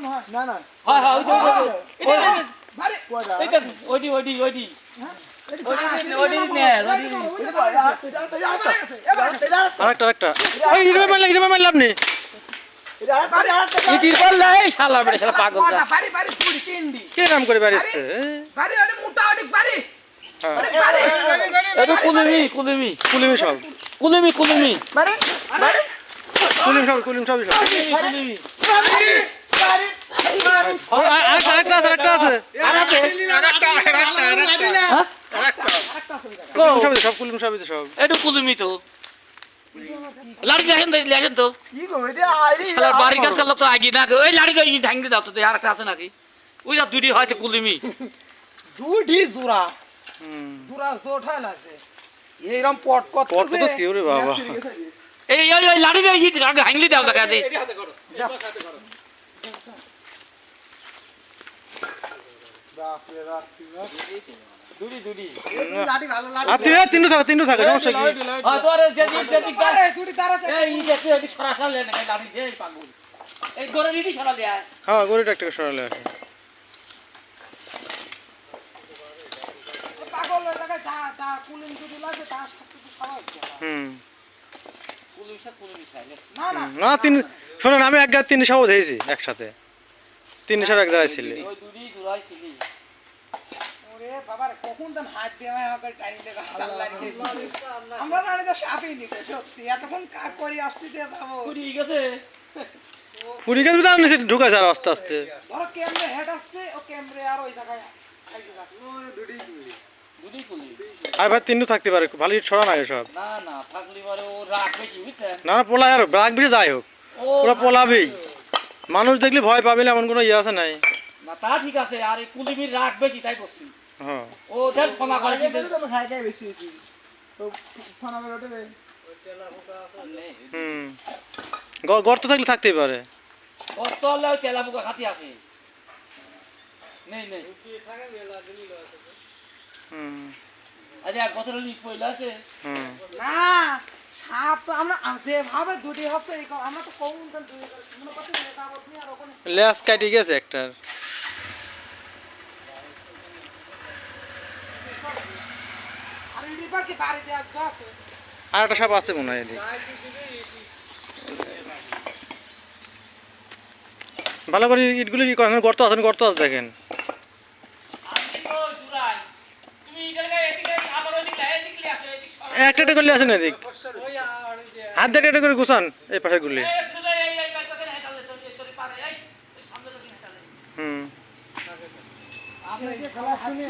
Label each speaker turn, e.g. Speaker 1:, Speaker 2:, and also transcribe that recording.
Speaker 1: মনে হয়
Speaker 2: না না
Speaker 3: হয় হয় ওই
Speaker 1: বাড়ি
Speaker 3: এইটা ওইডি
Speaker 1: হ্যাঁ
Speaker 3: ওইডি নে
Speaker 2: আরেকটা ওই ইরমে মারলে আপনি
Speaker 3: ইটির বললে এই শালা বেটা শালা পাগল
Speaker 1: বাড়ি বাড়ি পুরি তিনডি
Speaker 2: কে নাম করে বাড়িছে
Speaker 1: বাড়ি ওটা মোটা অনেক বাড়ি
Speaker 2: হ্যাঁ
Speaker 1: বাড়ি
Speaker 3: এটা কুলুমি
Speaker 2: কুলিমি সব
Speaker 1: বাড়ি বাড়ি
Speaker 2: কুলিম সব সব
Speaker 3: কুলুমি
Speaker 2: আরেকটা আছে সব কুলিম সবই তো সব
Speaker 3: এটা কুলুমি তো লাড়ি লেখেন তো
Speaker 1: কি গো এটা আইরি
Speaker 3: শালার বাড়ি কাজ করলে তো আগে না ওই লাড়ি তো ভাঙি দাও তো আর একটা আছে নাকি ওই যা দুটি হয়েছে কুলুমি
Speaker 1: দুটি জোড়া
Speaker 2: হুম
Speaker 1: জোড়া জোট হয় লাগছে এইরকম পট কত
Speaker 2: পট কত কি রে বাবা
Speaker 3: এই ওই লাড়ি দিয়ে আগে ভাঙলি দাও দেখা দে দুটি
Speaker 2: তিনটে থাকে সমস্যা কি
Speaker 3: তোর যেদিক
Speaker 1: আরে দুটি তারা
Speaker 3: এই দেখতে এদিক সরাসরি লেন এই লাড়ি দিয়ে পাগল এই গরে রিডি সরালে আয়
Speaker 2: হ্যাঁ গরিটা একটা সরালে আসে
Speaker 1: পাগল লাগায় তা কুলিং যদি লাগে তার সাথে তো সবাই
Speaker 2: হুম
Speaker 3: কুলুমি খাইলে
Speaker 1: না না
Speaker 2: না শোনেন আমি এক গায়ে তিন সব ধরেছি একসাথে তিন সব এক জায়গায় ছিল
Speaker 3: ওই দুটি জোড়াই ছিলি
Speaker 1: ওরে বাবা রে কখন দেন হাত দিয়ে আমাকে টাইম দে আল্লাহ আমরা জানি তো সাপই নিতে সত্যি এতক্ষণ কাজ করি আসতে দিয়ে যাবো
Speaker 3: পুরি গেছে
Speaker 2: পুরি গাছ বিধান নিচে ঢুকাছে আর আস্তে আস্তে
Speaker 1: ধরো ক্যামেরা হেড আসছে ও ক্যামেরা আর ওই জায়গায় আইতে যাচ্ছে
Speaker 3: দুটি কুলি
Speaker 2: আর ভাই তিনটে থাকতে পারে ভালো ছড়া না সব
Speaker 3: না থাকলি পারে ও রাগ বেশি বুঝছেন
Speaker 2: না না পোলা আর ব্রাক বেশি যাই হোক
Speaker 3: ও
Speaker 2: পুরো পোলাবেই মানুষ দেখলে ভয় পাবে না এমন কোনো ইয়ে আছে নাই
Speaker 3: না তা ঠিক আছে আর এই কুলিমির রাগ বেশি তাই করছি
Speaker 2: হ্যাঁ
Speaker 3: ও দেখ ক্ষমা করে দিতে
Speaker 1: তো খাই বেশি হয়েছি তো ফোন আমার ওঠে
Speaker 2: হুম গর্ত থাকলে থাকতেই পারে
Speaker 3: কত হলে ওই তেলা পোকা খাতি আছে নেই
Speaker 2: হুম
Speaker 3: আজ এক বছর লিক পয়লা আছে
Speaker 2: হুম
Speaker 1: না সাপ তো আমরা যেভাবে দুটি হচ্ছে এই আমরা তো কম দুই মনে করতে এটা আপনি আর ওখানে
Speaker 2: লেস কাটি গেছে একটার
Speaker 1: আর এই বিভাগ কি বাড়িতে আছে
Speaker 2: আর একটা সাপ আছে মনে হয় এদিকে ভালো করে ইটগুলো কি করেন গর্ত আছে দেখেন
Speaker 3: আমি তো জুরাই তুমি ইটার গায়ে এদিকে আবার ওদিকে এদিকে আসো এদিক সরা
Speaker 2: একটা একটা করলে আসেন এদিক হাত দিয়ে একটা করে গুছান এই পাশে গুলি
Speaker 3: এই কাছে হেটালে তো পারে এই সামনে দিকে হেটালে
Speaker 2: হুম
Speaker 1: আপনি যে খেলা শুনে